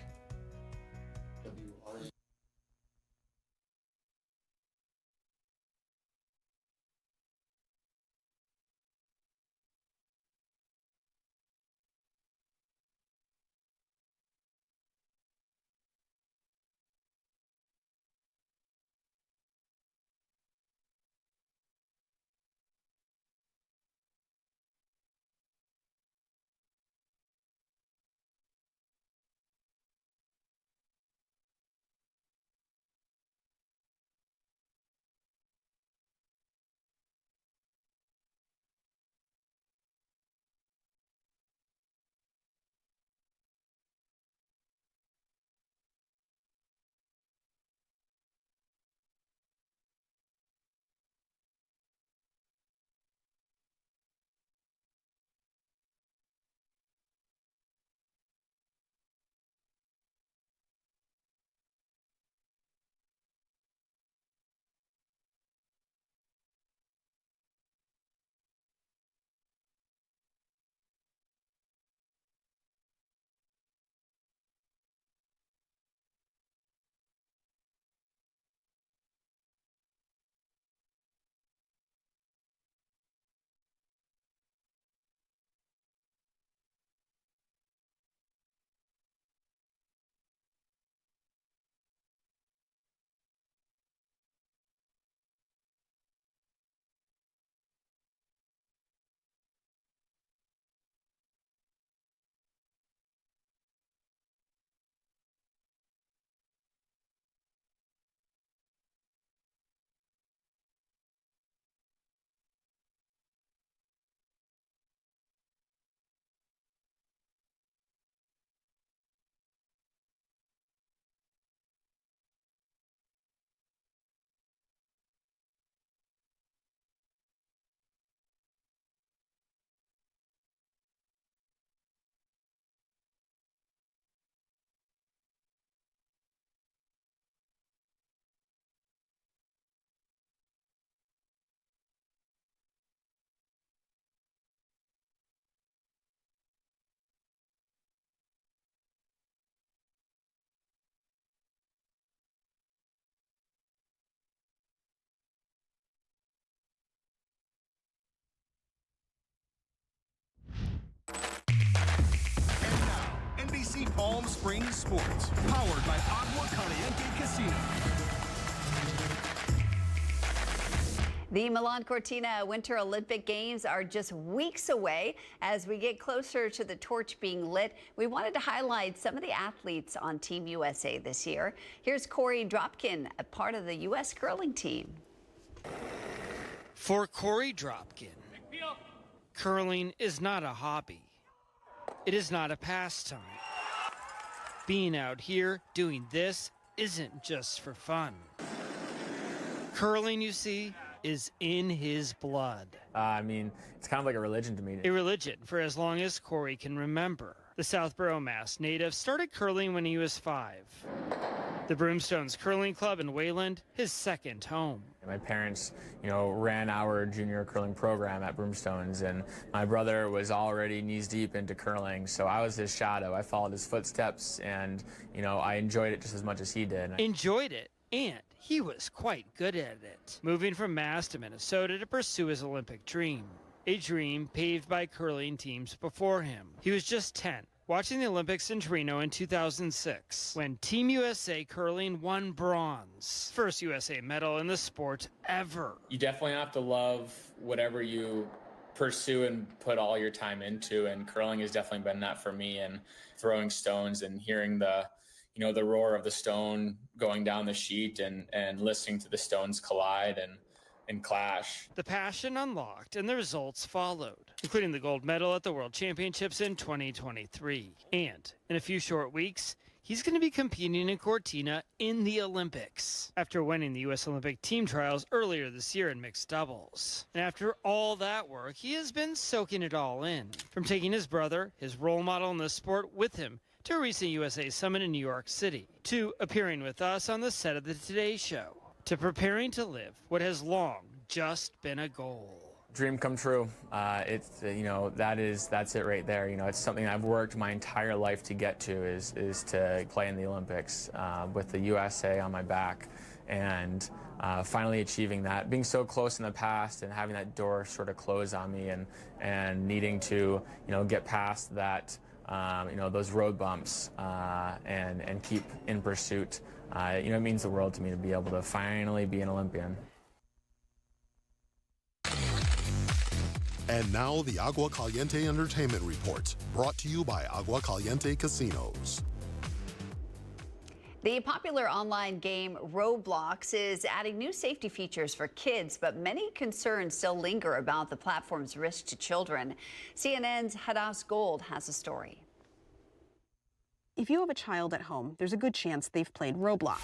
NBC Palm Springs Sports, powered by Agua Caliente Casino. The Milan Cortina Winter Olympic Games are just weeks away. As we get closer to the torch being lit, we wanted to highlight some of the athletes on Team USA this year. Here's Corey Dropkin, a part of the U.S. curling team. For Corey Dropkin, curling is not a hobby. It is not a pastime. Being out here doing this isn't just for fun. Curling, you see, is in his blood. I mean, it's kind of like a religion to me. A religion for as long as Corey can remember. The Southborough, Mass native started curling when he was 5. The Broomstones Curling Club in Wayland, his second home. My parents, ran our junior curling program at Broomstones, and my brother was already knees deep into curling, so I was his shadow. I followed his footsteps, and, I enjoyed it just as much as he did. Enjoyed it, and he was quite good at it, moving from Mass to Minnesota to pursue his Olympic dream, a dream paved by curling teams before him. He was just 10. Watching the Olympics in Torino in 2006, when Team USA Curling won bronze. First USA medal in the sport ever. You definitely have to love whatever you pursue and put all your time into, and curling has definitely been that for me. And throwing stones and hearing the roar of the stone going down the sheet and listening to the stones collide and clash. The passion unlocked and the results followed, including the gold medal at the World Championships in 2023. And in a few short weeks, he's going to be competing in Cortina in the Olympics after winning the U.S. Olympic team trials earlier this year in mixed doubles. And after all that work, he has been soaking it all in, from taking his brother, his role model in the sport, with him to a recent USA Summit in New York City, to appearing with us on the set of the Today Show, to preparing to live what has long just been a goal. Dream come true. That's it right there. It's something I've worked my entire life to get to, is to play in the Olympics with the USA on my back, and finally achieving that. Being so close in the past and having that door sort of close on me, and needing to get past that, those road bumps and keep in pursuit. It means the world to me to be able to finally be an Olympian. And now the Agua Caliente Entertainment Report, brought to you by Agua Caliente Casinos. The popular online game Roblox is adding new safety features for kids, but many concerns still linger about the platform's risk to children. CNN's Hadas Gold has a story. If you have a child at home, there's a good chance they've played Roblox,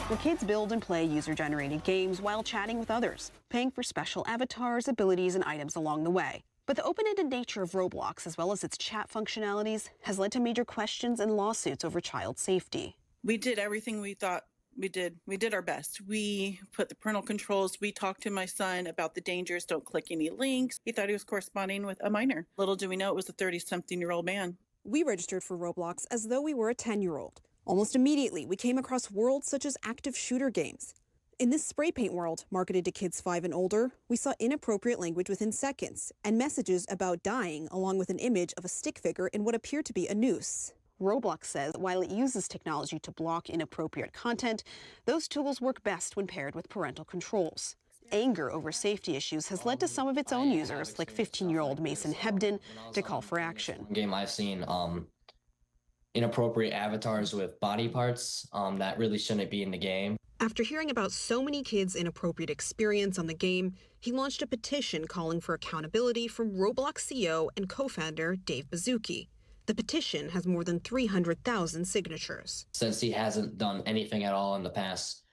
where kids build and play user-generated games while chatting with others, paying for special avatars, abilities, and items along the way. But the open-ended nature of Roblox, as well as its chat functionalities, has led to major questions and lawsuits over child safety. We did everything we thought we did. We did our best. We put the parental controls. We talked to my son about the dangers. Don't click any links. He thought he was corresponding with a minor. Little do we know it was a 30-something-year-old man. We registered for Roblox as though we were a 10-year-old. Almost immediately, we came across worlds such as active shooter games. In this spray paint world, marketed to kids 5 and older, we saw inappropriate language within seconds and messages about dying, along with an image of a stick figure in what appeared to be a noose. Roblox says while it uses technology to block inappropriate content, those tools work best when paired with parental controls. Anger over safety issues has led to some of its own users, like 15-year-old Mason Hebden, to call for action. Game I've seen inappropriate avatars with body parts that really shouldn't be in the game. After hearing about so many kids' inappropriate experience on the game, he launched a petition calling for accountability from Roblox CEO and co-founder Dave Baszucki. The petition has more than 300,000 signatures. Since he hasn't done anything at all in the past,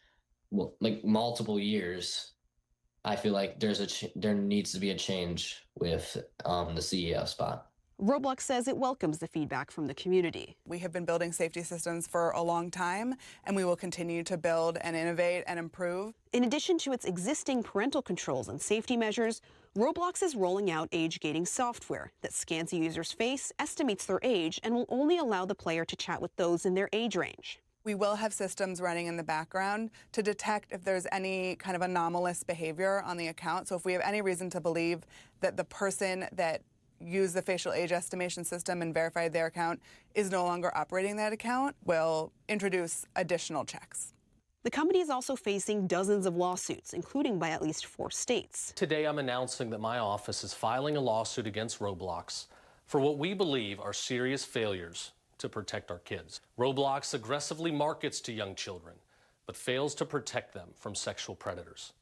multiple years, I feel like there needs to be a change with the CEO spot. Roblox says it welcomes the feedback from the community. We have been building safety systems for a long time, and we will continue to build and innovate and improve. In addition to its existing parental controls and safety measures, Roblox is rolling out age-gating software that scans a user's face, estimates their age, and will only allow the player to chat with those in their age range. We will have systems running in the background to detect if there's any kind of anomalous behavior on the account. So if we have any reason to believe that the person that used the facial age estimation system and verified their account is no longer operating that account, we'll introduce additional checks. The company is also facing dozens of lawsuits, including by at least 4 states. Today, I'm announcing that my office is filing a lawsuit against Roblox for what we believe are serious failures to protect our kids. Roblox aggressively markets to young children, but fails to protect them from sexual predators.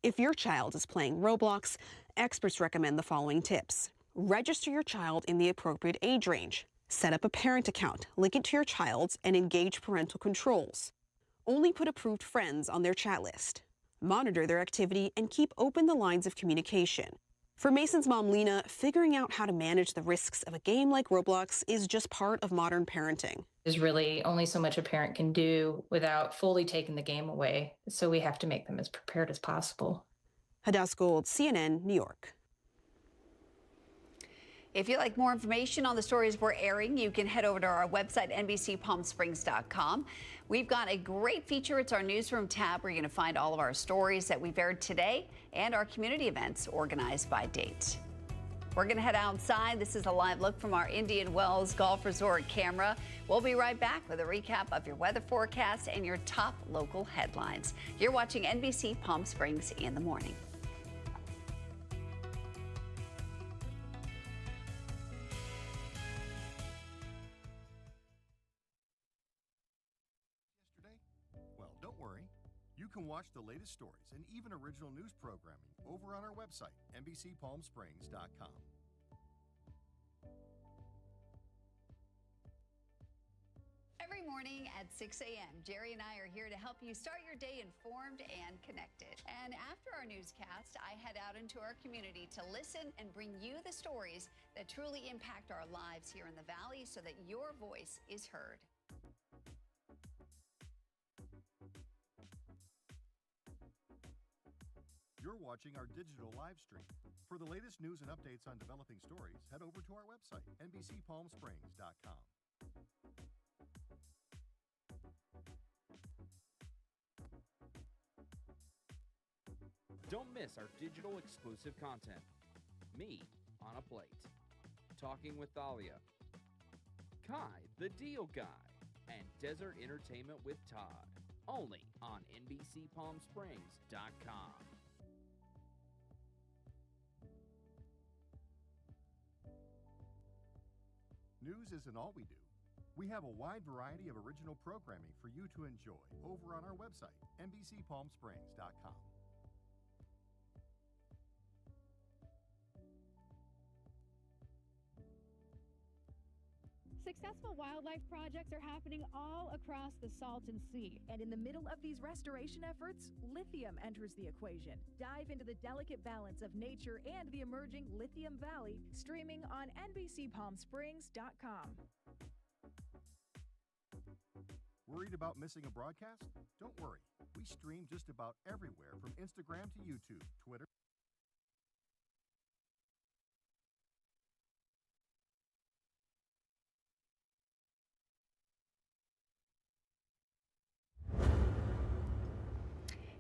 If your child is playing Roblox, experts recommend the following tips. Register your child in the appropriate age range. Set up a parent account, link it to your child's, and engage parental controls. Only put approved friends on their chat list. Monitor their activity and keep open the lines of communication. For Mason's mom, Lena, figuring out how to manage the risks of a game like Roblox is just part of modern parenting. There's really only so much a parent can do without fully taking the game away, so we have to make them as prepared as possible. Hadass Gold, CNN, New York. If you'd like more information on the stories we're airing, you can head over to our website, NBCPalmSprings.com. We've got a great feature. It's our newsroom tab where you're going to find all of our stories that we've aired today and our community events organized by date. We're going to head outside. This is a live look from our Indian Wells Golf Resort camera. We'll be right back with a recap of your weather forecast and your top local headlines. You're watching NBC Palm Springs in the morning. Well, don't worry. You can watch the latest stories and even original news programming over on our website, NBCPalmSprings.com. Every morning at 6 a.m., Jerry and I are here to help you start your day informed and connected. And after our newscast, I head out into our community to listen and bring you the stories that truly impact our lives here in the Valley so that your voice is heard. You're watching our digital live stream. For the latest news and updates on developing stories, head over to our website, NBCPalmSprings.com. Don't miss our digital exclusive content. Me on a Plate. Talking with Thalia. Kai, the Deal Guy. And Desert Entertainment with Todd. Only on NBCPalmSprings.com. News isn't all we do. We have a wide variety of original programming for you to enjoy over on our website, NBCPalmSprings.com. Successful wildlife projects are happening all across the Salton Sea. And in the middle of these restoration efforts, lithium enters the equation. Dive into the delicate balance of nature and the emerging Lithium Valley, streaming on NBCPalmSprings.com. Worried about missing a broadcast? Don't worry. We stream just about everywhere from Instagram to YouTube, Twitter.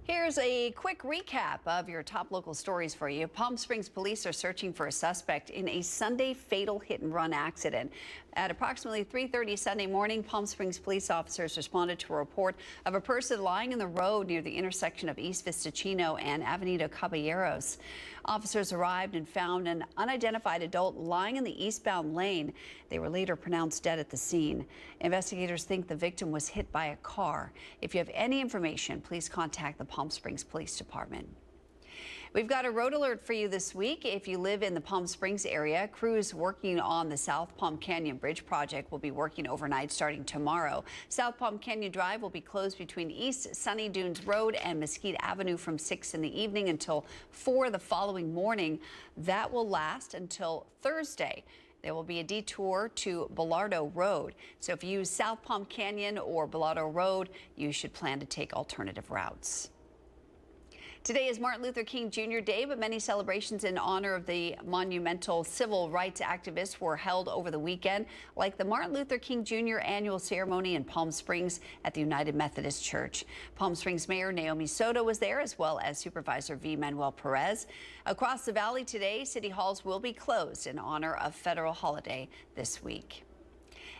Here's a quick recap of your top local stories for you. Palm Springs police are searching for a suspect in a Sunday fatal hit-and-run accident. At approximately 3:30 Sunday morning, Palm Springs police officers responded to a report of a person lying in the road near the intersection of East Vistachino and Avenida Caballeros. Officers arrived and found an unidentified adult lying in the eastbound lane. They were later pronounced dead at the scene. Investigators think the victim was hit by a car. If you have any information, please contact the Palm Springs Police Department. We've got a road alert for you this week. If you live in the Palm Springs area, crews working on the South Palm Canyon Bridge project will be working overnight starting tomorrow. South Palm Canyon Drive will be closed between East Sunny Dunes Road and Mesquite Avenue from 6 in the evening until 4 the following morning. That will last until Thursday. There will be a detour to Bellardo Road. So if you use South Palm Canyon or Bellardo Road, you should plan to take alternative routes. Today is Martin Luther King Jr. Day, but many celebrations in honor of the monumental civil rights activists were held over the weekend, like the Martin Luther King Jr. annual ceremony in Palm Springs at the United Methodist Church. Palm Springs Mayor Naomi Soto was there, as well as Supervisor V. Manuel Perez. Across the valley today, city halls will be closed in honor of federal holiday this week.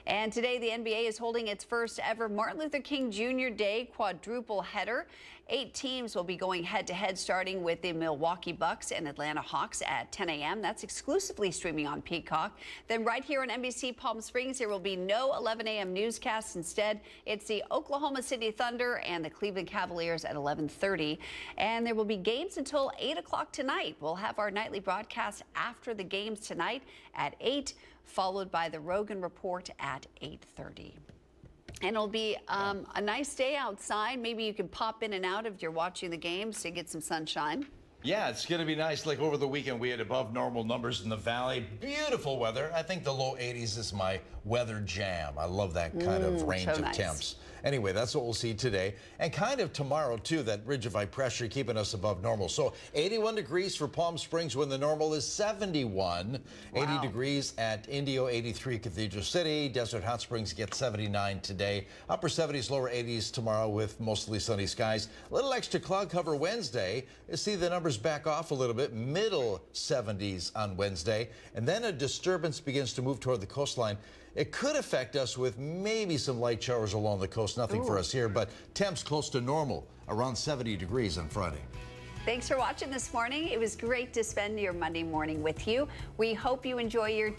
And today, the NBA is holding its first ever Martin Luther King Jr. Day quadruple header. 8 teams will be going head-to-head, starting with the Milwaukee Bucks and Atlanta Hawks at 10 a.m. That's exclusively streaming on Peacock. Then right here on NBC Palm Springs, there will be no 11 a.m. newscast. Instead, it's the Oklahoma City Thunder and the Cleveland Cavaliers at 11:30. And there will be games until 8 o'clock tonight. We'll have our nightly broadcast after the games tonight at 8, followed by the Rogan Report at 8:30. And it'll be a nice day outside. Maybe you can pop in and out if you're watching the games to get some sunshine. Yeah, it's going to be nice. Like over the weekend, we had above normal numbers in the valley. Beautiful weather. I think the low 80s is my weather jam. I love that kind of range of temps. Anyway, that's what we'll see today. And kind of tomorrow, too, that ridge of high pressure keeping us above normal. So 81 degrees for Palm Springs when the normal is 71. Wow. 80 degrees at Indio, 83 Cathedral City. Desert Hot Springs get 79 today. Upper 70s, lower 80s tomorrow with mostly sunny skies. A little extra cloud cover Wednesday. You see the numbers back off a little bit. Middle 70s on Wednesday. And then a disturbance begins to move toward the coastline. It could affect us with maybe some light showers along the coast. Nothing for us here, but temps close to normal, around 70 degrees on Friday. Thanks for watching this morning. It was great to spend your Monday morning with you. We hope you enjoy your day.